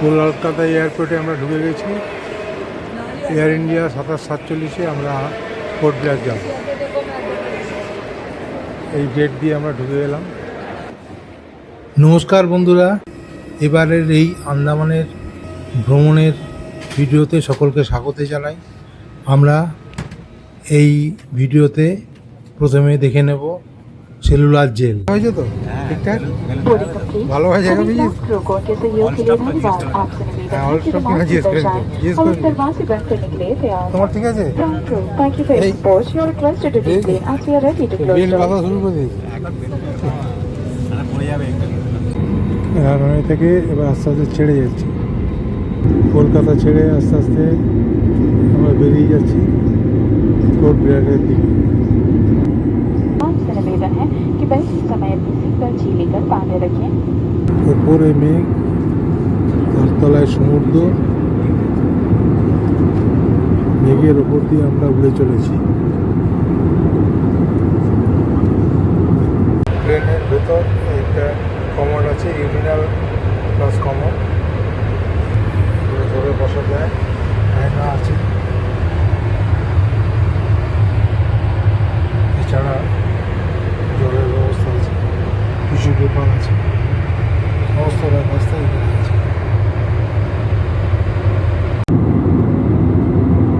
কলকাতা এয়ারপোর্টে আমরা ঢুকে গেছি। এয়ার ইন্ডিয়া 2747-এ আমরা পোর্ট ব্লেয়ার যাব। এই গেট দিয়ে আমরা ঢুকে গেলাম। নমস্কার বন্ধুরা, এবারের এই আন্দামানের ভ্রমণের ভিডিওতে সকলকে স্বাগত জানাই। আমরা এই ভিডিওতে প্রথমে দেখে নেব সেলুলার জেল। হয়েছে তো ঠিকঠাক? ভালো হয় জায়গা পেয়েছি। হ্যাঁ, অল স্টপ কিনা জিজ্ঞেস করে তোমার ঠিক আছে? বেল বাঁধা শুরু করে দিয়েছি। রানওয়ে থেকে এবার আস্তে আস্তে ছেড়ে যাচ্ছি, কলকাতা ছেড়ে আস্তে আস্তে আমরা বেরিয়ে যাচ্ছি পোর্ট ব্লেয়ারের দিকে। ওপরে মেঘ, তারতলায় সমুদ্র, মেঘের ওপর দিয়ে আমরা উড়ে চলেছি। ট্রেনের ভেতর একটা কমোড আছে, ইউরিনাল প্লাস কমোড, ধরে বসা যায়, আয়না আছে। এছাড়া জলের ব্যবস্থা আছে, টিস্যু পেপার আছে, সমস্ত ব্যবস্থা এখানে আছে।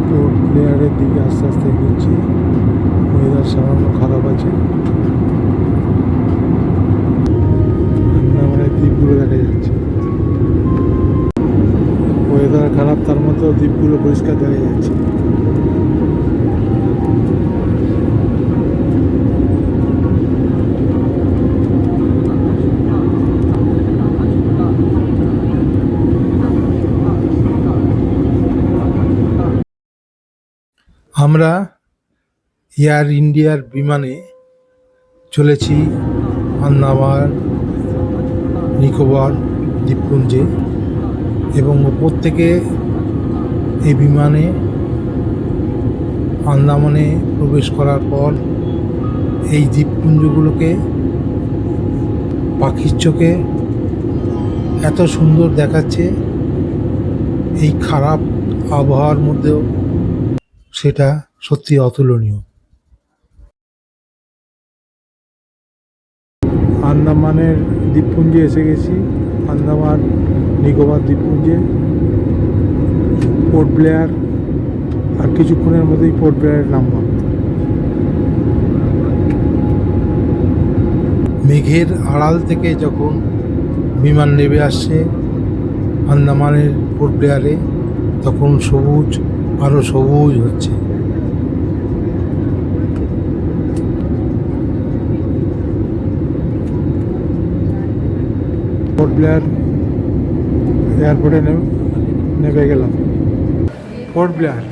পোর্ট ব্লেয়ারের দিকে আস্তে আস্তে এগোচ্ছি। ওয়েদার সামান্য খারাপ আছে, আন্দামানের দ্বীপগুলো দেখা যাচ্ছে। ওয়েদার খারাপ, তার মধ্যেও দ্বীপগুলো পরিষ্কার দেখা যাচ্ছে। আমরা এয়ার ইন্ডিয়ার বিমানে চলেছি আন্দামান নিকোবর দ্বীপপুঞ্জে, এবং ওপর থেকে এই বিমানে আন্দামানে প্রবেশ করার পর এই দ্বীপপুঞ্জগুলোকে পাখির চোখে এত সুন্দর দেখাচ্ছে, এই খারাপ আবহাওয়ার মধ্যেও সেটা সত্যি অতুলনীয়। আন্দামানের দ্বীপপুঞ্জে এসে গেছি, আন্দামান নিকোবর দ্বীপপুঞ্জে। পোর্ট ব্লেয়ার আর কিছুক্ষণের মধ্যেই পোর্ট ব্লেয়ারের নামলাম। মেঘের আড়াল থেকে যখন বিমান নেমে আসছে আন্দামানের পোর্ট ব্লেয়ারে, তখন সবুজ আরো সবুজ হচ্ছে। পোর্ট ব্লেয়ার এয়ারপোর্টে নেমে গেলাম। পোর্ট ব্লেয়ার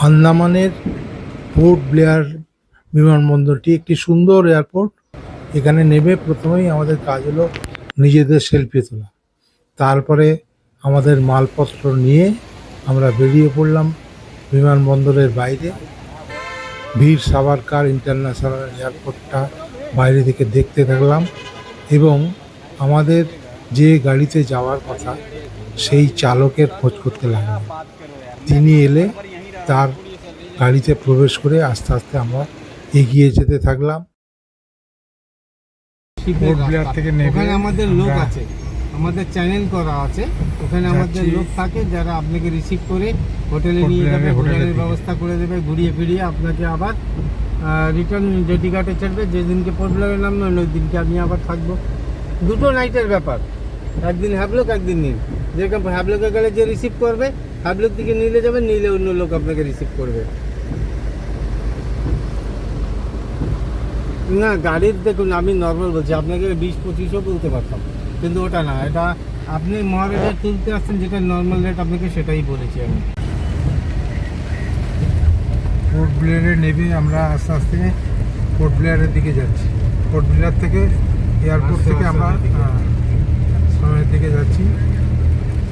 আন্দামানের পোর্ট ব্লেয়ার বিমানবন্দরটি একটি সুন্দর এয়ারপোর্ট। এখানে নেমে প্রথমেই আমাদের কাজ হলো নিজেদের সেলফি তোলা। তারপরে আমাদের মালপত্র নিয়ে আমরা বেরিয়ে পড়লাম বিমানবন্দরের বাইরে। বীর সাভারকার ইন্টারন্যাশনাল এয়ারপোর্টটা বাইরে থেকে দেখতে থাকলাম, এবং আমাদের যে গাড়িতে যাওয়ার কথা সেই চালকের খোঁজ করতে লাগলাম। তিনি এলে তার গাড়িতে প্রবেশ করে আস্তে আস্তে আমরা এগিয়ে যেতে থাকলাম। পোর্ট ব্লেয়ার থেকে নেমে আমাদের লোক আছে, আমাদের চ্যানেল করা আছে, ওখানে আমাদের লোক থাকে যারা আপনাকে রিসিভ করে হোটেলে নিয়ে যাবে, হোটেলের ব্যবস্থা করে দেবে, ঘুরিয়ে ফিরিয়ে আপনাকে আবার রিটার্ন জেটি ঘাটে ছাড়বে। যেদিনকে পোর্ট ব্লেয়ারের নাম নয় ওই দিনকে আমি আবার থাকবো। দুটো নাইটের ব্যাপার, একদিন হ্যাবলক একদিন নীল। যেরকম হ্যাবলকে গেলে যে রিসিভ করবে, হ্যাবলক দিকে নিলে যাবে, নিলে অন্য লোক আপনাকে রিসিভ করবে। না গাড়ির দেখুন, আমি নর্মাল বলছি, আপনাকে 20-25ও বলতে পারতাম, কিন্তু ওটা না, এটা আপনি মহারাজার তুলতে আসছেন, যেটা নর্মাল রেট আপনাকে সেটাই বলেছি আমি। পোর্ট ব্লেয়ারে নেমে আমরা আস্তে আস্তে পোর্ট ব্লেয়ারের দিকে যাচ্ছি। পোর্ট ব্লেয়ার থেকে এয়ারপোর্ট থেকে আমরা সামনের দিকে যাচ্ছি।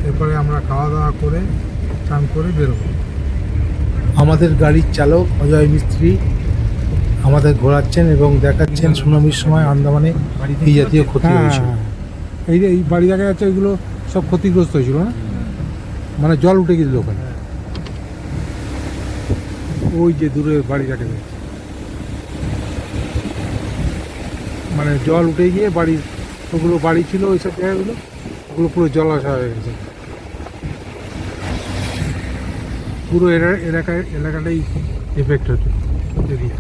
এরপরে আমরা খাওয়া দাওয়া করে চান করে বেরোবো। আমাদের গাড়ির চালক অজয় মিস্ত্রি আমাদের ঘোরাচ্ছেন এবং দেখাচ্ছেন সুনামির সময় আন্দামানে এই জাতীয় ক্ষতি হ্যাঁ হয়েছিল। হ্যাঁ, এই যে এই বাড়ি দেখা যাচ্ছে এগুলো সব ক্ষতিগ্রস্ত হয়েছিল না, মানে জল উঠে গেছিল ওখানে। ওই যে দূরে বাড়ি দেখা যাচ্ছে, মানে জল উঠে গিয়ে বাড়ির ওগুলো বাড়ি ছিল ওই সব জায়গাগুলো, ওগুলো পুরো জলাশয় হয়ে গেছে। পুরো এলাকাটাই এফেক্ট হচ্ছে এরিয়া।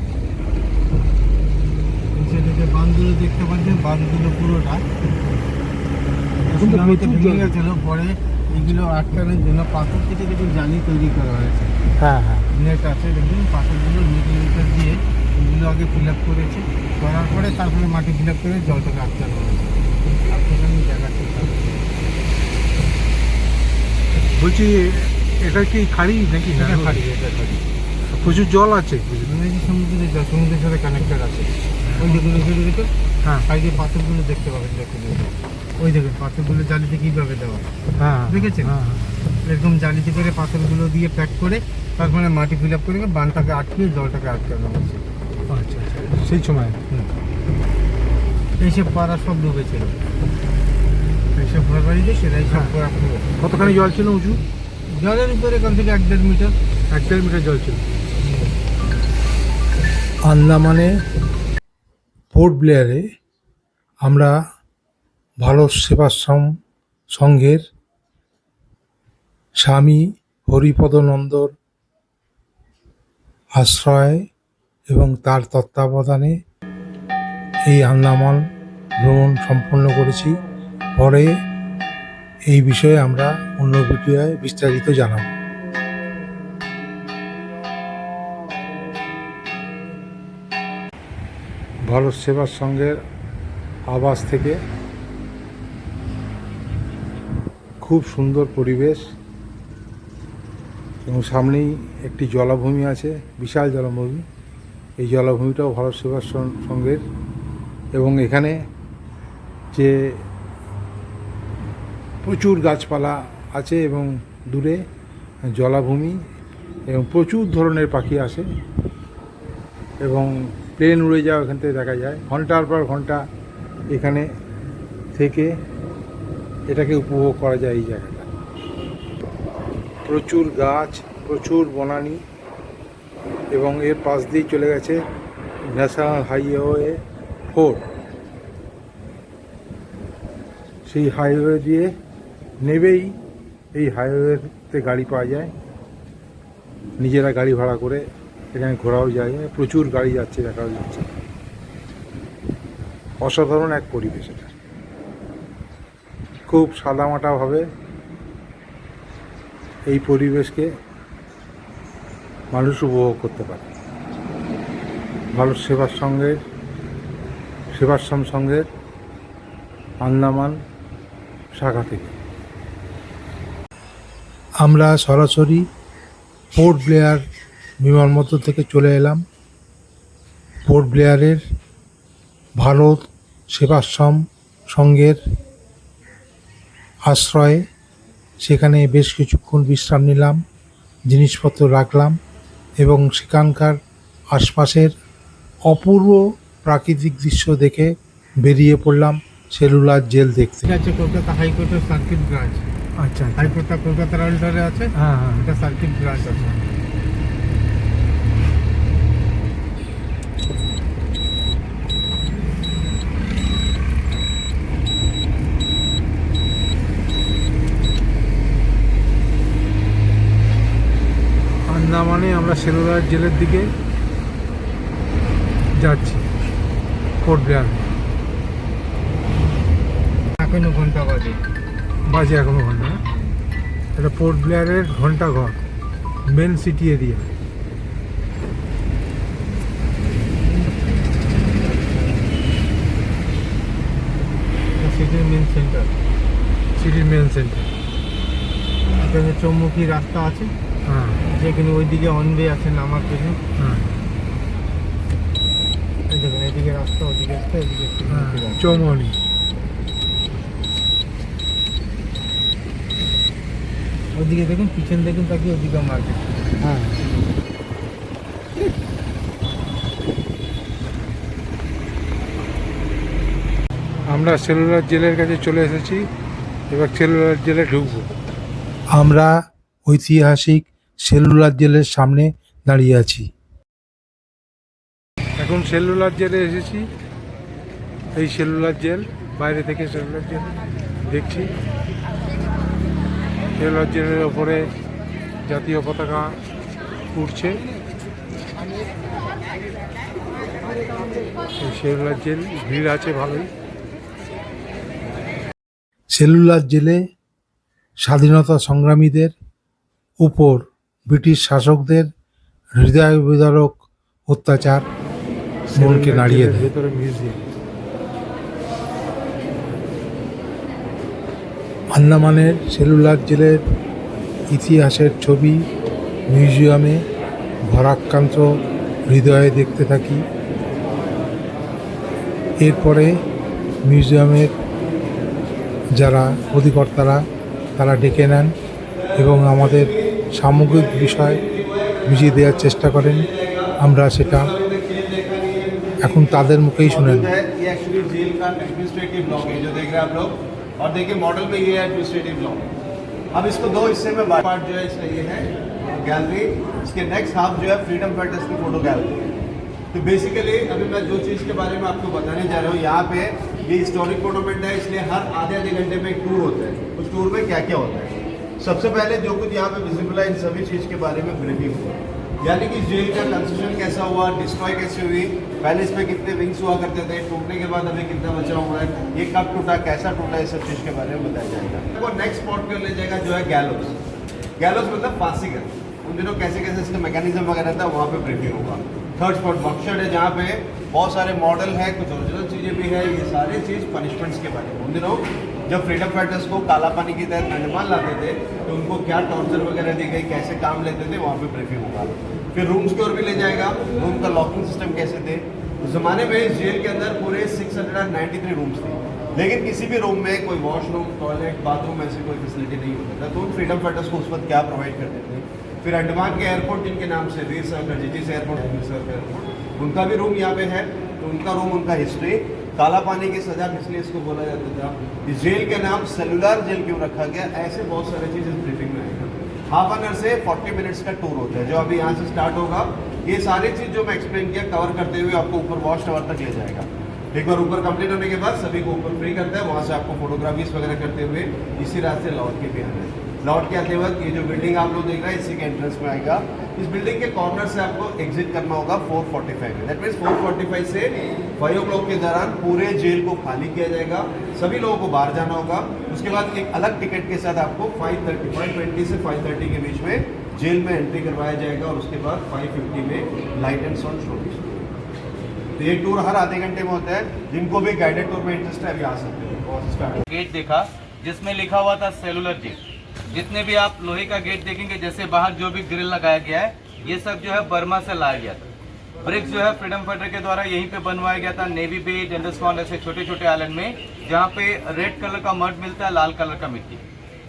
সেটাতে বাঁধগুলো দেখতে পাচ্ছেন, বাঁধগুলো পুরোটা এখন তো সুনামিতে প্রচুর ভেঙে জল। গেছিল। পরে এগুলো আটকানোর জন্য পাথর কেটে কেটে জালি তৈরি করা হয়েছে। হ্যাঁ হ্যাঁ, নেট আছে দেখুন, পাথরগুলো নেট দিয়ে এগুলো আগে ফিল আপ করেছে, করার পরে তারপরে মাটি ফিল আপ করে জলটাকে আটকানো হয়েছে। আপনাকে আমি দেখাচ্ছি। বলছি এটা কি খাড়ি নাকি? এটা খাড়ি, এটা খাড়ি। প্রচুর জল আছে। মানে এই যে সমুদ্রের জল, সমুদ্রের সাথে কানেক্টেড আছে। ওই দেখুন, ওই সাইডে দেখুন, হ্যাঁ সাইডে পাথরগুলো দেখতে পাবেন। দেখুন ওই দেখুন পাথরগুলো জালিতে কীভাবে দেওয়া হয়। হ্যাঁ, দেখেছেন? হ্যাঁ হ্যাঁ। এরকম জালিতে করে পাথরগুলো দিয়ে প্যাক করে তারপরে মাটি ফিল আপ করে বানটাকে আটকিয়ে জলটাকে আটকানো হচ্ছে। আচ্ছা আচ্ছা, সেই সময়। এইসব পাড়া সব ডুবেছিল, এইসব ঘর বাড়িতে সেটাই সব করা পুরো। কতখানি জল ছিল উঁচু? জলের উপরে এখান থেকে 1-1.5 মিটার। 1-1.5 মিটার জল ছিল। আন্দামানে পোর্ট ব্লেয়ারে আমরা ভারত সেবাশ্রম সংঘের স্বামী হরিপদনন্দর আশ্রয় এবং তার তত্ত্বাবধানে এই আন্দামান ভ্রমণ সম্পন্ন করেছি। পরে এই বিষয়ে আমরা অন্য ভিডিওয় বিস্তারিত জানাব। ভারত সেবা সংঘের আবাস থেকে খুব সুন্দর পরিবেশ এবং সামনেই একটি জলাভূমি আছে, বিশাল জলাভূমি। এই জলাভূমিটাও ভারত সেবা সংঘের এবং এখানে যে প্রচুর গাছপালা আছে এবং দূরে জলাভূমি এবং প্রচুর ধরনের পাখি আসে এবং প্লেন উড়ে যাওয়া এখান থেকে দেখা যায়। ঘন্টার পর ঘন্টা এখানে থেকে এটাকে উপভোগ করা যায়। এই জায়গাটা প্রচুর গাছ, প্রচুর বনানী এবং এর পাশ দিয়ে চলে গেছে ন্যাশনাল হাইওয়ে 4। সেই হাইওয়ে দিয়ে নেবেই এই হাইওয়েতে গাড়ি পাওয়া যায়, নিজেরা গাড়ি ভাড়া করে এখানে ঘোরাও যায়। প্রচুর গাড়ি যাচ্ছে, দেখাও যাচ্ছে। অসাধারণ এক পরিবেশ এটা, খুব সাদামাটাভাবে এই পরিবেশকে মানুষ উপভোগ করতে পারে। ভারত সেবাশ্রম সংঘের আন্দামান শাখা থেকে আমরা সরাসরি পোর্ট ব্লেয়ার বিমানবন্দর থেকে চলে এলাম। পোর্ট ব্লেয়ারের ভারত সেবাশ্রম সংঘের আশ্রয়ে সেখানে বেশ কিছুক্ষণ বিশ্রাম নিলাম, জিনিসপত্র রাখলাম এবং সেখানকার আশপাশের অপূর্ব প্রাকৃতিক দৃশ্য দেখে বেরিয়ে পড়লাম সেলুলার জেল দেখতে। এটা হচ্ছে কলকাতা হাইকোর্টের সার্কিট ব্রাঞ্চ। আচ্ছা আচ্ছা, হাইকোর্টটা কলকাতার আন্ডারে আছে, হ্যাঁ হ্যাঁ। এটা সার্কিট ব্রাঞ্চ আছে। আন্দামানে আমরা সেলুলার জেলের দিকে যাচ্ছি, পোর্ট ব্লেয়ার। এখনো ঘন্টা বাজে এখনো ঘন্টা। এটা পোর্ট ব্লেয়ারের ঘন্টাঘর, মেন সিটি এরিয়া। সিটির মেন সেন্টার। সিটির মেন সেন্টার। এখানে চৌমুখী রাস্তা আছে, হ্যাঁ যেখানে ওইদিকে অনওয়ে আছে নামার জন্য। হ্যাঁ এই দেখুন এদিকে রাস্তা, ওদিকে রাস্তা, এদিকে চৌমুখী রাস্তা। চৌমনি। ওদিকে দেখুন, পিছন দেখুন তাকিয়ে, ওদিকে মার্কেট। হ্যাঁ, আমরা সেলুলার জেলের কাছে চলে এসেছি, এবার সেলুলার জেলে ঢুকবো। আমরা ঐতিহাসিক সেলুলার জেলের সামনে দাঁড়িয়ে আছি। এখন সেলুলার জেলে এসেছি, এই সেলুলার জেল, বাইরে থেকে সেলুলার জেল দেখছি। সেলুলার জেলের ওপরে জাতীয় পতাকা উঠছে। এই সেলুলার জেল, ভিড় আছে ভালোই। সেলুলার জেলে স্বাধীনতা সংগ্রামীদের উপর ব্রিটিশ শাসকদের হৃদয় বিদারক অত্যাচার মনকে নাড়িয়ে দেয়। ভেতরে মিউজিয়াম। আন্দামানের সেলুলার জেলের ইতিহাসের ছবি মিউজিয়ামে ভারাক্রান্ত হৃদয়ে দেখতে থাকি। এরপরে মিউজিয়ামের যারা অধিকর্তারা তারা ডেকে নেন এবং আমাদের সামগ্রিক বিষয় বুঝিয়ে দেওয়ার চেষ্টা করেন। আমরা সেটা এখন তাদের মুখেই শুনে নিই। ये एक्चुअली जेल का एडमिनिस्ट्रेटिव ब्लॉक है जो देख रहे हैं आप लोग, और देखिए मॉडल में ये है एडमिनिस्ट्रेटिव ब्लॉक। अब इसको दो हिस्से में पार्ट जो है इसका ये है गैलरी, इसके नेक्स्ट हाफ जो है फ्रीडम फाइटर्स की फोटो गैलरी। तो बेसिकली अभी मैं जो चीज़ के बारे में आपको बताने जा रहा हूँ, यहाँ पे ये हिस्टोरिक मोनूमेंट है, इसलिए हर आधे घंटे में एक टूर होता है। उस टूर में क्या क्या होता है, सबसे पहले जो कुछ यहाँ पे विजिबल है इन सभी चीज़ के बारे में ब्रीफिंग हुआ, यानी कि जेल का कंस्ट्रक्शन कैसा हुआ, डिस्ट्रॉय कैसे हुई, पहले इसमें कितने विंग्स हुआ करते थे, टूटने के बाद अभी कितना बचा हुआ है, ये कब टूटा, कैसा टूटा, इस सब चीज़ के बारे में बताया जाएगा। वो नेक्स्ट स्पॉट पे ले जाएगा जो है गैलोस। गैलोस मतलब फांसी घर, उन दिनों कैसे कैसे इसका मैकेनिज्म वगैरह था वहाँ पे ब्रीफिंग होगा। थर्ड स्पॉट बॉक्सर है, जहाँ पे बहुत सारे मॉडल है, कुछ ओरिजिनल चीज़ें भी है, ये सारी चीज़ पनिशमेंट्स के बारे में। उन दिनों जब फ्रीडम फाइटर्स को काला पानी की तहत अंडमान लाते थे तो उनको क्या टॉर्चर वगैरह दी गई, कैसे काम लेते थे, वहाँ पे ब्रीफिंग होगा। फिर रूम्स की ओर भी ले जाएगा, रूम का लॉकिंग सिस्टम कैसे थे। उस ज़माने में इस जेल के अंदर पूरे 693 रूम्स थे, लेकिन किसी भी रूम में कोई वॉशरूम, टॉयलेट, बाथरूम ऐसी कोई फैसिलिटी नहीं होता था। तो उन फ्रीडम फाइटर्स को उस वक्त क्या प्रोवाइड करते थे। फिर अंडमान के एयरपोर्ट जिनके नाम से वीर साहब जीजी से एयरपोर्ट, उनका भी रूम यहाँ पे है। तो उनका रूम, उनका हिस्ट्री, काला पानी की सजा इसलिए इसको बोला जाता था। इस जेल का नाम सेलुलर जेल क्यों रखा गया, ऐसे बहुत सारे चीज़ इस ब्रीफिंग में आएगा। हाफ एन आवर से 40 मिनट्स का टूर होता है जो अभी यहाँ से स्टार्ट होगा। ये सारी चीज़ जो मैं एक्सप्लेन किया कवर करते हुए आपको ऊपर वॉच टावर तक ले जाएगा। एक बार ऊपर कंप्लीट होने के बाद सभी को ऊपर फ्री करता है, वहाँ से आपको फोटोग्राफीज वगैरह करते हुए इसी रास्ते लौट के भी आना है। लौट के आते वक्त ये जो बिल्डिंग आप लोग देख रहे हैं इसी के एंट्रेंस में आएगा। इस बिल्डिंग के कॉर्नर से आपको एग्जिट करना होगा 4:45 में। दैट मीन्स 4:45 से 5 o'clock के दौरान पूरे जेल को खाली किया जाएगा, सभी लोगों को बाहर जाना होगा। उसके बाद एक अलग टिकट के साथ आपको 5:20 से 5:30 के बीच में जेल में एंट्री करवाया जाएगा, और उसके बाद 5:50 में लाइट एंड साउंड शो भी। तो ये टूर हर आधे घंटे में होता है। जिनको भी गाइडेड टूर में इंटरेस्ट है अभी आ सकते हैं। गेट देखा जिसमें लिखा हुआ था सेलुलर जेल। जितने भी आप लोहे का गेट देखेंगे, जैसे बाहर जो भी ग्रिल लगाया गया है, ये सब जो है बर्मा से लाया गया था। ब्रिक्स जो है फ्रीडम फाइटर के द्वारा यहीं पे बनवाया गया था, नेवी बे, जेंडरस्कॉन ऐसे छोटे छोटे आइलैंड में, जहाँ पे रेड कलर का मड मिलता है, लाल कलर का मिट्टी।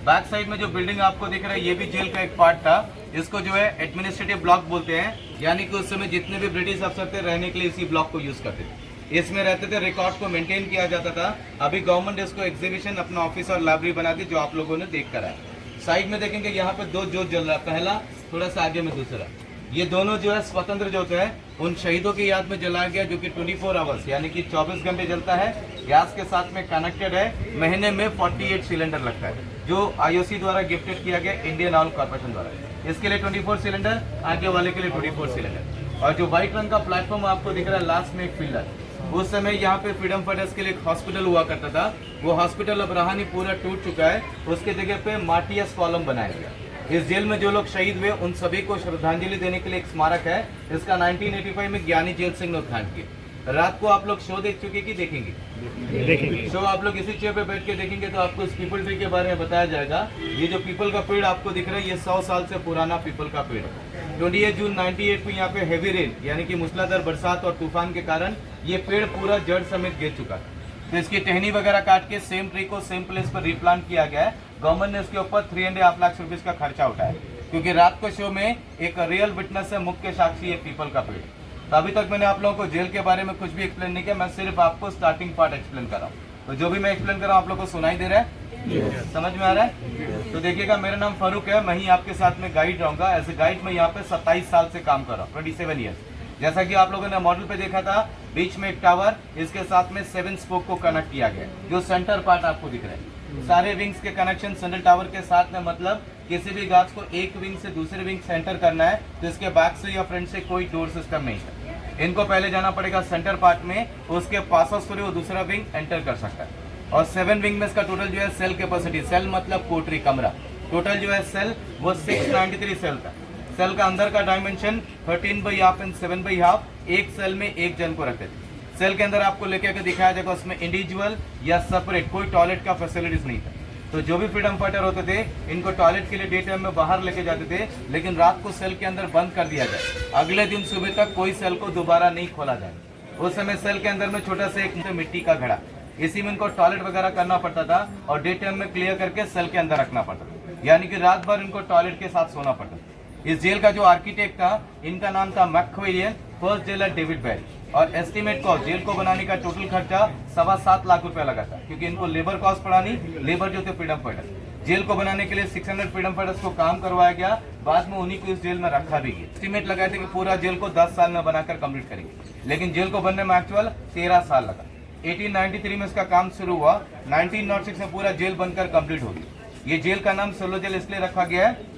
बैक साइड में जो बिल्डिंग आपको दिख रहा है ये भी जेल का एक पार्ट था। इसको जो है एडमिनिस्ट्रेटिव ब्लॉक बोलते हैं, यानी कि उस समय जितने भी ब्रिटिश अफसर थे रहने के लिए इसी ब्लॉक को यूज करते थे, इसमें रहते थे, रिकॉर्ड को मेंटेन किया जाता था। अभी गवर्नमेंट इसको एग्जीबिशन अपना ऑफिस और लाइब्रेरी बना दी, जो आप लोगों ने देख कर आया। साइड में देखेंगे यहाँ पे 2 जोत जल रहा है, पहला थोड़ा सा आगे में दूसरा। ये दोनों जो है स्वतंत्र जोत है, उन शहीदों की याद में जलाया गया, जो कि 24 आवर्स यानी कि 24 घंटे जलता है। गैस के साथ में कनेक्टेड है। महीने में 48 सिलेंडर लगता है, जो IOC द्वारा गिफ्टेड किया गया, इंडियन ऑयल कॉर्पोरेशन द्वारा। इसके लिए 24 सिलेंडर, आगे वाले के लिए 24 सिलेंडर। और जो व्हाइट रंग का प्लेटफॉर्म आपको दिख रहा है लास्ट में एक फील्डर, उस समय यहाँ पे फ्रीडम फाइटर्स के लिए एक हॉस्पिटल हुआ करता था। वो हॉस्पिटल अब रहा नहीं, पूरा टूट चुका है। उसके जगह पे मार्टियर्स कॉलम बनाया गया। इस जेल में जो लोग शहीद हुए उन सभी को श्रद्धांजलि देने के लिए एक स्मारक है। इसका 1985 में ज्ञानी जेल सिंह ने उद्घाटन किया। रात को आप लोग शो देख चुके कि देखेंगे? शो आप लोग इसी चेयर पे बैठ के देखेंगे तो आपको इस पीपल ट्री के बारे में बताया जाएगा। ये जो पीपल का पेड़ आपको दिख रहा है, ये 100 साल से पुराना पीपल का पेड़ है। 28 जून 98 को यहाँ पे हेवी रेन यानी कि मूसलाधार बरसात और तूफान के कारण ये पेड़ पूरा जड़ समेत गिर चुका है। तो इसकी टहनी वगैरह काट के सेम ट्री को सेम प्लेस पर रिप्लांट किया गया है। गवर्नमेंट ने इसके ऊपर 3.5 लाख रुपीज का खर्चा उठाया, क्योंकि रात को शो में एक रियल विटनेस है, मुख्य साक्षी है पीपल का पेड़। तो अभी तक मैंने आप लोगों को जेल के बारे में कुछ भी एक्सप्लेन नहीं किया, मैं सिर्फ आपको स्टार्टिंग पार्ट एक्सप्लेन कर रहा हूँ। तो जो भी मैं एक्सप्लेन कर रहा हूँ आप लोग को सुनाई दे रहा है, समझ में आ रहा है? तो देखिएगा, मेरा नाम फारूक है, मैं ही आपके साथ में गाइड रहूंगा। एज ए गाइड मैं यहाँ पे 27 साल से काम कर रहा हूँ, 27 ईयर्स। जैसा कि आप लोगों ने मॉडल पे देखा था, बीच में एक टावर, इसके साथ में 7 स्पोक को कनेक्ट किया गया, जो सेंटर पार्ट आपको दिख रहा है। सारे विंग्स के कनेक्शन सेंट्रल टावर के साथ में, मतलब किसी भी गाछ को एक विंग से दूसरे विंग सेंटर करना है तो इसके बैक से या फ्रंट से कोई डोर सिस्टम नहीं है। इनको पहले जाना पड़ेगा सेंटर पार्ट में, उसके पास थोड़ी वो दूसरा विंग एंटर कर सकता है। और 7 विंग में इसका टोटल जो है सेल कैपेसिटी, सेल मतलब कोठरी कमरा, टोटल जो है सेल वो 693 सेल था। सेल का अंदर का डायमेंशन 13/2 एंड 7/2, एक सेल में एक जन को रखते थे। सेल के अंदर आपको लेके आके दिखाया जाएगा, उसमें इंडिविजुअल या सेपरेट कोई टॉयलेट का फैसिलिटीज नहीं था। तो जो भी फ्रीडम फाइटर होते थे, इनको टॉयलेट के लिए डे टाइम में बाहर लेके जाते थे, लेकिन रात को सेल के अंदर बंद कर दिया जाए। अगले दिन सुबह तक कोई सेल को दोबारा नहीं खोला जाए। उस समय सेल के अंदर में छोटा सा एक मिट्टी का घड़ा, इसी में इनको टॉयलेट वगैरह करना पड़ता था और डे टाइम में क्लियर करके सेल के अंदर रखना पड़ता था, यानी कि रात भर इनको टॉयलेट के साथ सोना पड़ता था। इस जेल का जो आर्किटेक्ट था, इनका नाम था मैकक्वेरियन, फर्स्ट जेलर डेविड बैरी। और एस्टिमेट कॉस्ट जेल को बनाने का टोटल खर्चा 7.25 लाख रुपया लगा था, क्योंकि इनको लेबर कॉस्ट पड़ा नहीं, लेबर जो थे फ्रीडम फाइटर। जेल को बनाने के लिए 600 फ्रीडम फाइटर्स को काम करवाया गया, बाद में उन्हीं को इस जेल में रखा भी गया। एस्टिमेट लगाए थे कि पूरा जेल को 10 साल में बनाकर कंप्लीट करेंगे, लेकिन जेल को बनने में एक्चुअल 13 साल लगा। 1893 में इसका काम शुरू हुआ, 1906 में पूरा जेल बनकर कंप्लीट हो गया। ये जेल का नाम सोलो जेल इसलिए रखा गया है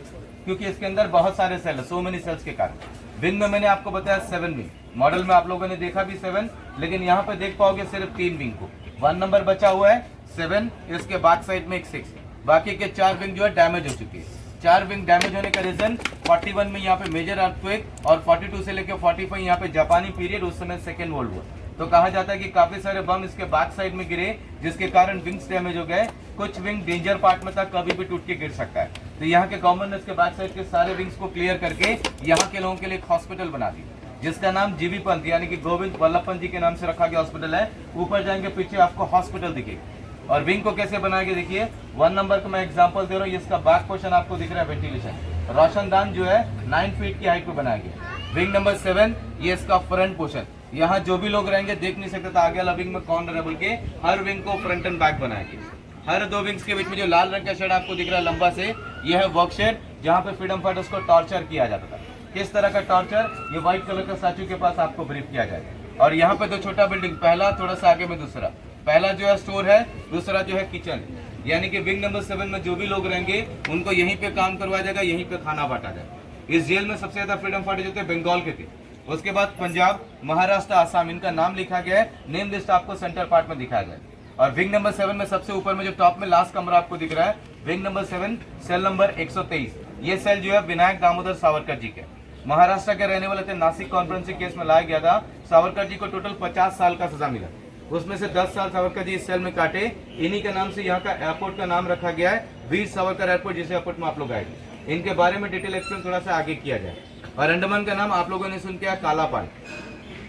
क्योंकि इसके अंदर बहुत सारे सेल है, सो मेनी सेल्स के कारण। विंग में मैंने आपको बताया 7 विंग, मॉडल में आप लोगों ने देखा भी 7, लेकिन यहाँ पे देख पाओगे सिर्फ 3 विंग को। 1 नंबर बचा हुआ है 7, इसके बैक साइड में एक 6, बाकी के 4 विंग जो है डैमेज हो चुकी है। 4 विंग डैमेज होने का रीजन 41 में यहाँ पे मेजर अर्थक्वेक और 42 से लेकर 45 यहाँ पे जापानी पीरियड, उस समय सेकेंड वर्ल्ड वॉर। तो कहा जाता है कि काफी सारे बम इसके बैक साइड में गिरे, जिसके कारण विंग्स डैमेज हो गए। कुछ विंग डेंजर पार्ट में था, कभी भी टूट के गिर सकता है। तो यहाँ के गवर्नमेंट ने इसके बैक साइड के सारे विंग्स को क्लियर करके यहाँ के लोगों के लिए एक हॉस्पिटल बना दी, जिसका नाम जीबी पंत यानी कि गोविंद वल्लभ पंत जी के नाम से रखा गया हॉस्पिटल है। ऊपर जाएंगे पीछे आपको हॉस्पिटल दिखेगा। और विंग को कैसे बनाएंगे देखिए, 1 नंबर का मैं एग्जांपल दे रहा हूँ, इसका बैक पोर्शन आपको दिख रहा है, वेंटिलेशन रोशनदान जो है 9 फीट की हाइट पे बनाया गया। विंग नंबर 7 ये इसका फ्रंट पोर्शन, यहाँ जो भी लोग रहेंगे देख नहीं सकते था आगे वाला विंग में कौन रहा, बोल के हर विंग को फ्रंट एंड बैक बनाया गया। हर 2 विंग्स के बीच में जो लाल रंग का शेड आपको दिख रहा है लंबा से, यह है वर्क शेड, जहाँ पे फ्रीडम फाइटर्स को टॉर्चर किया जाता था। किस तरह का टॉर्चर, ये व्हाइट कलर का स्टैचू के पास आपको ब्रीफ किया जाएगा। और यहाँ पे 2 छोटा बिल्डिंग, पहला थोड़ा सा आगे में दूसरा, पहला जो है स्टोर है, दूसरा जो है किचन, यानी कि विंग नंबर 7 में जो भी लोग रहेंगे उनको यहीं पे काम करवाया जाएगा, यहीं पे खाना बांटा जाएगा। इस जेल में सबसे ज्यादा फ्रीडम फाइटर जो थे बंगाल के थे, उसके बाद पंजाब, महाराष्ट्र, आसाम, इनका नाम लिखा गया है। नेम लिस्ट आपको सेंटर पार्ट में दिखाया गया है। और विंग नंबर 7 में सबसे ऊपर में जो टॉप में लास्ट कमरा आपको दिख रहा है, विंग नंबर 7 सेल नंबर 123। ये सेल जो है विनायक दामोदर सावरकर जी के, महाराष्ट्र के रहने वाले थे, नासिक कॉन्फ्रेंस केस में लाया गया था। सावरकर जी को टोटल 50 साल का सजा मिला, उसमें से 10 साल सावरकर जी इस सेल में काटे। इन्हीं के नाम से यहाँ का एयरपोर्ट का नाम रखा गया है, वीर सावरकर एयरपोर्ट, जिस एयरपोर्ट में आप लोग आए थे। इनके बारे में डिटेल एक्सप्लेन थोड़ा सा आगे किया जाए। और अंडमान का नाम आप लोगों ने सुन किया काला पानी,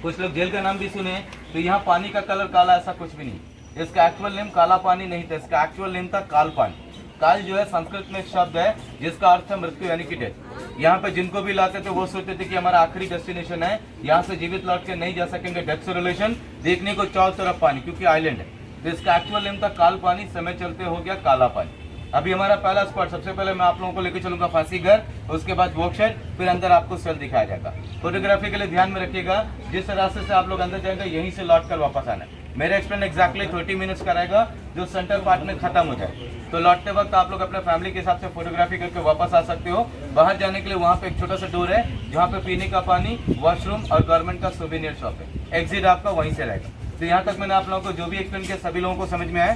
कुछ लोग जेल का नाम भी सुने, तो यहाँ पानी का कलर काला ऐसा कुछ भी नहीं। इसका एक्चुअल नेम काला पानी नहीं था, इसका एक्चुअल नेम था काल पानी। काल जो है संस्कृत में एक शब्द है जिसका अर्थ है मृत्यु यानी कि डेथ। यहाँ पे जिनको भी लाते थे वो सोचते थे कि हमारा आखिरी डेस्टिनेशन है, यहाँ से जीवित लौट के नहीं जा सकेंगे, डेथ से रिलेशन देखने को चारों तरफ पानी, क्योंकि आइलैंड है। तो इसका एक्चुअल नेम था काल पानी, समय चलते हो गया काला पानी। अभी हमारा पहला स्पॉट, सबसे पहले मैं आप लोगों को लेकर चलूंगा फांसी घर, उसके बाद वर्कशेड, फिर अंदर आपको सेल दिखाया जाएगा। फोटोग्राफी के लिए ध्यान में रखिएगा, जिस रास्ते से आप लोग अंदर जाएंगे यहीं से लौट कर वापस आना है। मेरा एक्सप्लेन एक्जैक्टली 30 मिनट्स का रहेगा, जो सेंटर पार्ट में खत्म हो जाए। तो लौटते वक्त आप लोग अपने फैमिली के हिसाब से फोटोग्राफी करके वापस आ सकते हो। बाहर जाने के लिए वहाँ पे एक छोटा सा डोर है, जहाँ पे पीने का पानी, वॉशरूम और गवर्नमेंट का सोवेनियर शॉप है। एग्जिट आपका वहीं से रहेगा। तो यहाँ तक मैंने आप लोगों को जो भी एक्सप्लेन किया सभी लोगों को समझ में आया।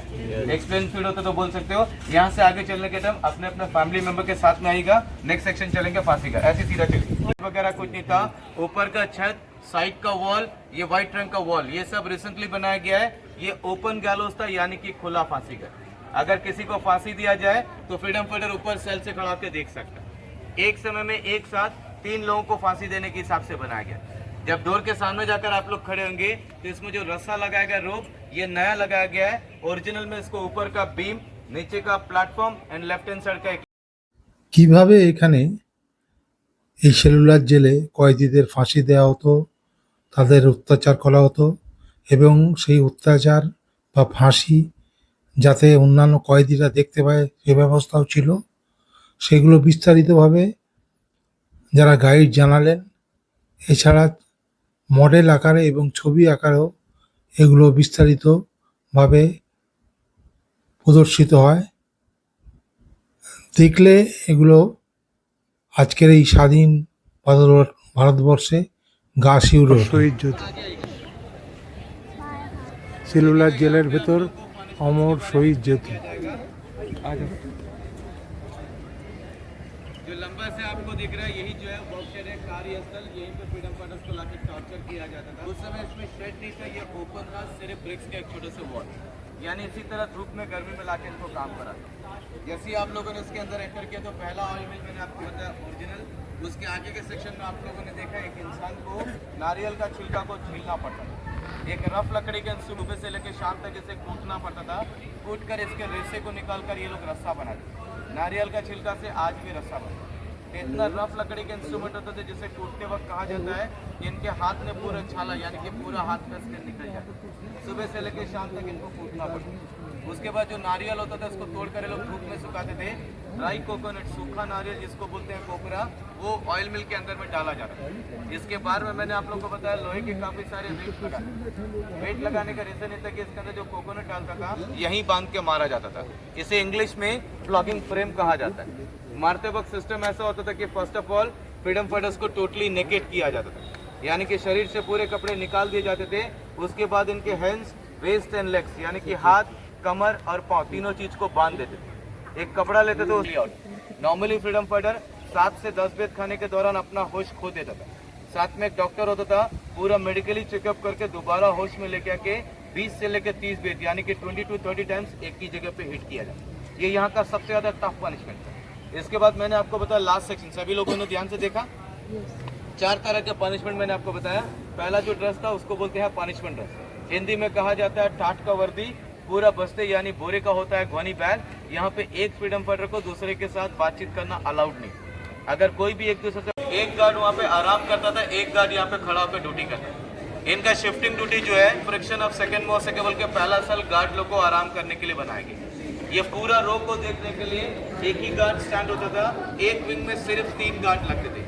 एक्सप्लेन फीड होता तो बोल सकते हो। यहाँ से आगे चलने के टाइम अपने अपने फैमिली मेंबर के साथ में आएगा। नेक्स्ट सेक्शन चलेंगे फांसी का, ऐसे सीधा चलेंगे। वगैरह कुछ नहीं था, ऊपर का छत, साइड का वॉल, ये व्हाइट रंग का वॉल, ये सब रिसेंटली बनाया गया है। ये ओपन गैलोस था, यानी कि खुला फांसी का। अगर किसी को फांसी दिया जाए तो फ्रीडम फाइटर ऊपर सेल से खड़ा होकर देख सकता है। एक समय में एक साथ 3 लोगों को फांसी देने के हिसाब से बनाया गया। जब डोर के सामने जाकर आप लोग खड़े होंगे तो इसमें जो रस्सा लगाया गया रोप, ये नया लगाया गया है। ओरिजिनल में इसको ऊपर का बीम, नीचे का platform and left hand side का কিভাবে এখানে এই সেলুলার জেলে কয়েদিদের ফাঁসি দেওয়া হতো, তাদের অত্যাচার করা হতো এবং সেই অত্যাচার বা ফাঁসি যাতে অন্যান্য কয়েদিরা দেখতে পায় সে ব্যবস্থাও ছিল। সেগুলো বিস্তারিতভাবে যারা গাইড জানালেন। এছাড়া মডেল আকারে এবং ছবি আকারেও এগুলো বিস্তারিতভাবে প্রদর্শিত হয়। দেখলে এগুলো আজকের এই স্বাধীন ভারতবর্ষে গা শিউরে ওঠে। শহীদ জ্যোতি, সেলুলার জেলের ভেতর অমর শহীদ জ্যোতি। जो लंबा से आपको दिख रहा है यही जो है बॉक्सर है कार्यस्थल, यहीं पे फ्रीडम फाइटर्स को लाके टॉर्चर किया जाता था। उस समय इसमें शेड नहीं था, ये ओपन था, सिर्फ ब्रिक्स के एक छोटे से वॉल, यानी इसी तरह धूप में गर्मी में लाके इनको काम करा था। जैसे ही आप लोगों ने इसके अंदर एंटर किया तो पहला ऑयल मिल मैंने आपको बताया ओरिजिनल। उसके आगे के सेक्शन में आप लोगों ने देखा एक इंसान को नारियल का छिलका को छीलना पड़ता था। एक रफ लकड़ी के सुबह से लेकर शाम तक इसे कूटना पड़ता था। कूट कर इसके रेसे को निकाल कर ये लोग रस्सा बनाते। नारियल का छिलका से आज भी रस्सा बनता है। इतना रफ लकड़ी के इंस्ट्रूमेंट होते थे जिसे कूटते वक्त कहा जाता है कि इनके हाथ में पूरा छाला यानी कि पूरा हाथ कस कर निकल जाता। सुबह से लेकर शाम तक इनको कूटना पड़ता। उसके बाद जो नारियल होता था उसको तोड़कर ये लोग धूप में सुखाते थे। ड्राई कोकोनट, सूखा नारियल जिसको बोलते हैं कोकरा, वो ऑयल मिल के अंदर में डाला जाता है। इसके बाद में मैंने आप लोगों को बताया लोहे के काफी सारे वेट लगाने का रीजन ये था कि इसके अंदर जो कोकोनट डालता था यहीं बांध के मारा जाता था। इसे इंग्लिश में फ्लॉगिंग फ्रेम कहा जाता है। मारते वक्त सिस्टम ऐसा होता था कि first of all freedom fighters को टोटली नेकेड किया जाता था, यानी कि शरीर से पूरे कपड़े निकाल दिए जाते थे। उसके बाद इनके हैंड्स, वेस्ट एंड लेग्स यानी कि हाथ, कमर और पाँव तीनों चीज को बांध देते थे। एक कपड़ा लेते थे उसलिए नॉर्मली फ्रीडम फाइटर 7 से 10 बेद खाने के दौरान अपना होश खो देता था। साथ में एक डॉक्टर होता था, पूरा मेडिकली चेकअप करके दोबारा होश में लेके आके 20 से लेकर 30 बेद यानी कि 20 to 30 टाइम्स एक ही जगह पे हिट किया जाता। ये यहाँ का सबसे ज्यादा टफ पनिशमेंट था। इसके बाद मैंने आपको बताया लास्ट सेक्शन, सभी लोगों ने ध्यान से देखा। 4 तरह के पनिशमेंट मैंने आपको बताया। पहला जो ड्रेस था उसको बोलते हैं पनिशमेंट ड्रेस, हिंदी में कहा जाता है टाट का वर्दी, पूरा बस्ते यानी बोरे का होता है घोनी बैग। यहाँ पे एक फ्रीडम फाइटर को दूसरे के साथ बातचीत करना अलाउड नहीं। अगर कोई भी एक दूसरे से, एक गार्ड वहाँ पे आराम करता था, एक गार्ड यहाँ पे खड़ा होकर ड्यूटी करता था। इनका शिफ्टिंग ड्यूटी जो है फ्रिक्शन ऑफ सेकंड मोर से केवल के पहला साल गार्ड लोग को आराम करने के लिए बनाया गया। ये पूरा रो को देखने के लिए एक ही गार्ड स्टैंड होता था। एक विंग में सिर्फ 3 गार्ड लगते थे,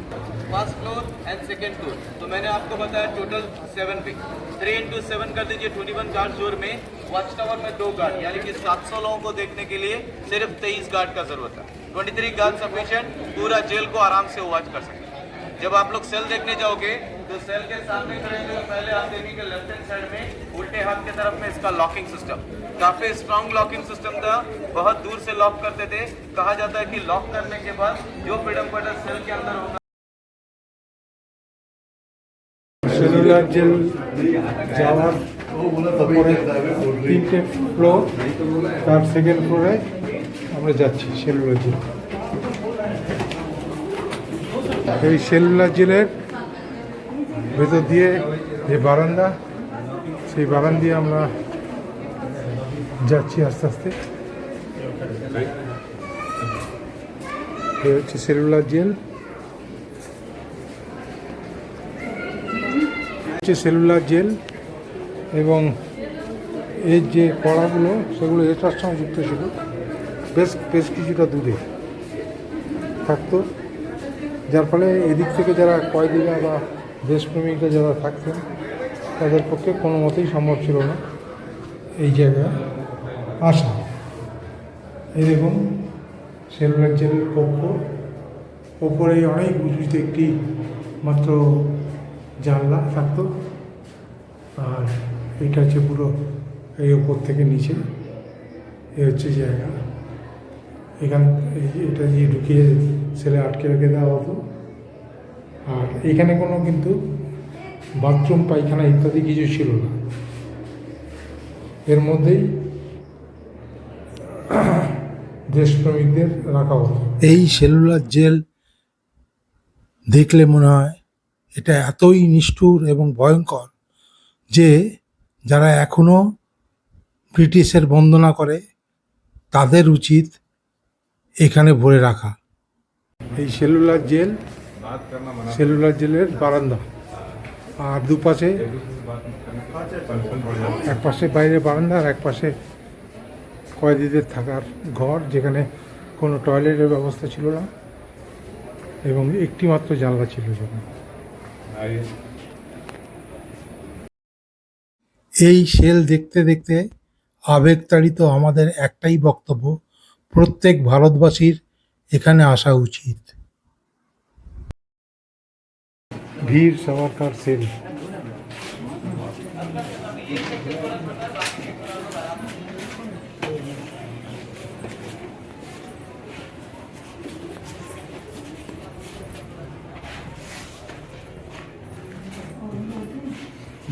first floor and second floor. तो मैंने आपको बताया टोटल 7 विंग, 3 into 7 कर दीजिए 21 गार्ड जोर में। वॉच टावर में 2 गार्ड यानी कि 700 लोगों को देखने के लिए सिर्फ 23 गार्ड का जरूरत है। 23 गार्ड सफिशिएंट पूरा जेल को आराम से वॉच कर सकते। जब आप लोग सेल देखने जाओगे तो सेल के सामने खड़े होने से पहले आप देखेंगे लेफ्ट हैंड साइड में उल्टे हाथ की तरफ में इसका लॉकिंग सिस्टम, काफी स्ट्रॉन्ग लॉकिंग सिस्टम था। बहुत दूर से लॉक करते थे। कहा जाता है कि लॉक करने के बाद जो फ्रीडम फाइटर सेल के अंदर होगा। সেলুলার জেল যাওয়ার উপরে 3টে ফ্লোর, তার সেকেন্ড ফ্লোরে আমরা যাচ্ছি সেলুলার জেল। এই সেলুলার জেলের ভেতর দিয়ে যে বারান্দা, সেই বারান্দা দিয়ে আমরা যাচ্ছি আস্তে আস্তে। এই হচ্ছে সেলুলার জেল, সেলুলার জেল। এবং এর যে কড়াগুলো সেগুলো এটার সঙ্গে যুক্ত ছিল, বেশ কিছুটা দূরে থাকতো, যার ফলে এদিক থেকে যারা কয়েদিরা বা দেশপ্রেমিকরা যারা থাকতেন তাদের পক্ষে কোনো মতেই সম্ভব ছিল না এই জায়গায় আসা। এই দেখুন সেলুলার জেলের কক্ষ, ওপরে অনেক উঁচুতে একটি মাত্র জানলা থাকতো। আর এইটা হচ্ছে পুরো এই ওপর থেকে নিচে এই হচ্ছে জায়গা। এটা দিয়ে ঢুকিয়ে সেলে আটকে রেখে দেওয়া হতো। আর এখানে কোনো কিন্তু বাথরুম, পায়খানা ইত্যাদি কিছু ছিল না, এর মধ্যেই দেশপ্রেমিকদের রাখা হতো। এই সেলুলার জেল দেখলে মনে হয় এটা এতই নিষ্ঠুর এবং ভয়ঙ্কর যে যারা এখনো ব্রিটিশের বন্দনা করে তাদের উচিত এখানে ভরে রাখা। এই সেলুলার জেলের বারান্দা, আর দুপাশে এক পাশে বাইরে বারান্দা আর এক পাশে কয়েদিদের থাকার ঘর, যেখানে কোনো টয়লেটের ব্যবস্থা ছিল না এবং একটি মাত্র জানলা ছিল যেখানে। এই সেল দেখতে দেখতে আবেগতাড়িত আমাদের একটাই বক্তব্য, প্রত্যেক ভারতবাসীর এখানে আসা উচিত। বীর সাভারকার সেল।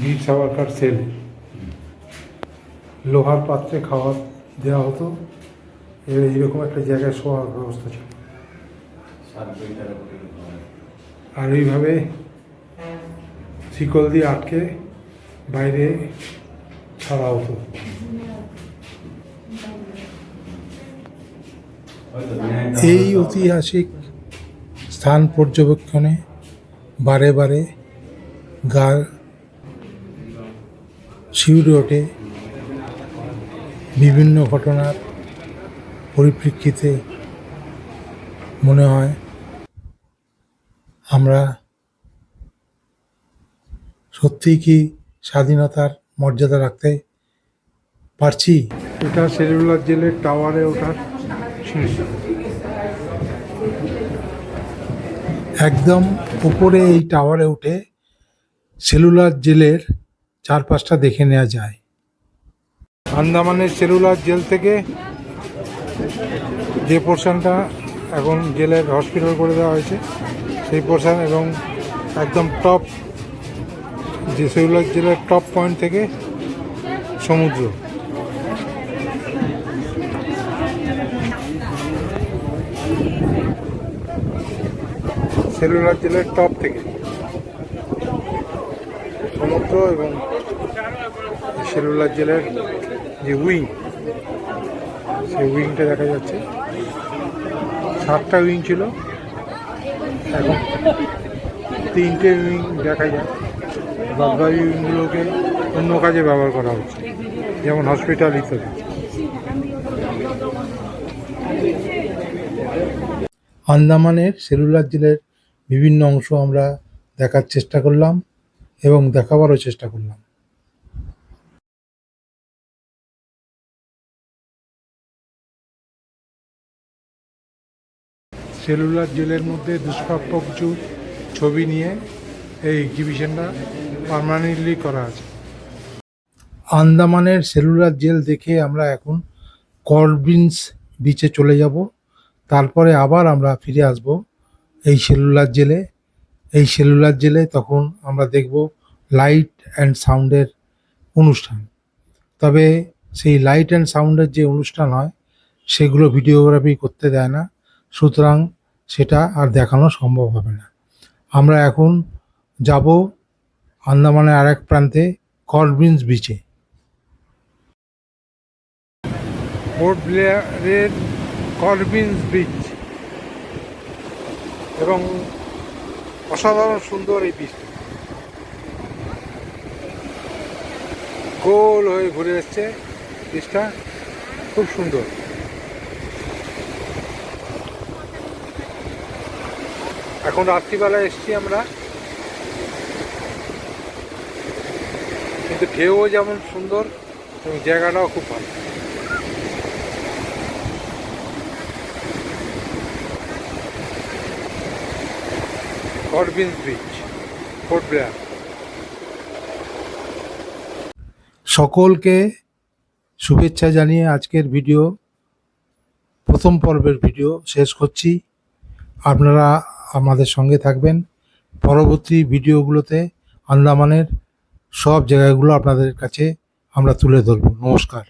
বীর সাভারকার সেল। লোহার পাত্রে খাওয়া দেওয়া হতো, এইরকম একটা জায়গায় শোয়ার ব্যবস্থা ছিল, আর এইভাবে শিকল দিয়ে আটকে বাইরে ছাড়া হতো। এই ঐতিহাসিক স্থান পর্যবেক্ষণে বারে বারে গা শিউরে ওঠে। বিভিন্ন ঘটনার পরিপ্রেক্ষিতে মনে হয় আমরা সত্যিই কি স্বাধীনতার মর্যাদা রাখতে পারছি। এটা সেলুলার জেলের টাওয়ারে ওঠার সিঁড়ি। একদম উপরে এই টাওয়ারে উঠে সেলুলার জেলের চারপাশটা দেখে নেওয়া যায়। আন্দামানের সেলুলার জেল থেকে যে পোর্শনটা এখন জেলের হসপিটাল করে দেওয়া হয়েছে সেই পোর্শন, এবং একদম টপ যে সেলুলার জেলের টপ পয়েন্ট থেকে সমুদ্র। সেলুলার জেলের টপ থেকে সমুদ্র এবং সেলুলার জেলের যে উইং, সেই উইংটা দেখা যাচ্ছে। 7টা উইং ছিল, এখন 3টে উইং দেখা যায়। বাদবাকি উইংগুলোকে অন্য কাজে ব্যবহার করা হচ্ছে, যেমন হসপিটাল ইত্যাদি। আন্দামানের সেলুলার জেলের বিভিন্ন অংশ আমরা দেখার চেষ্টা করলাম এবং দেখাবারও চেষ্টা করলাম। সেলুলার জেলের মধ্যে দুষ্প্রাপ্য কিছু ছবি নিয়ে এই এক্সিবিশনটা পার্মানেন্টলি করা আছে। আন্দামানের সেলুলার জেল দেখে আমরা এখন কর্বিন্স বিচে চলে যাব, তারপরে আবার আমরা ফিরে আসব এই সেলুলার জেলে। এই সেলুলার জেলে তখন আমরা দেখব লাইট অ্যান্ড সাউন্ডের অনুষ্ঠান। তবে সেই লাইট অ্যান্ড সাউন্ডের যে অনুষ্ঠান হয় সেগুলো ভিডিওগ্রাফি করতে দেয় না, সুতরাং সেটা আর দেখানো সম্ভব হবে না। আমরা এখন যাব আন্দামানের আরেক প্রান্তে কর্বিন্স বিচে। পোর্ট ব্লেয়ারের কর্বিন্স বিচ, এবং অসাধারণ সুন্দর এই বিচটা, গোল হয়ে ঘুরে এসছে বিচটা, খুব সুন্দর। এখন রাত্রিবেলা এসছি আমরা, কিন্তু ঢেউও যেমন সুন্দর এবং জায়গাটাও খুব ভালো। কর্বিন্স বিচ, পোর্ট ব্লেয়ার। সকলকে শুভেচ্ছা জানিয়ে আজকের ভিডিও, প্রথম পর্বের ভিডিও শেষ করছি। আপনারা আমাদের সঙ্গে থাকবেন। পরবর্তী ভিডিওগুলোতে আন্দামানের সব জায়গাগুলো আপনাদের কাছে আমরা তুলে ধরব। নমস্কার।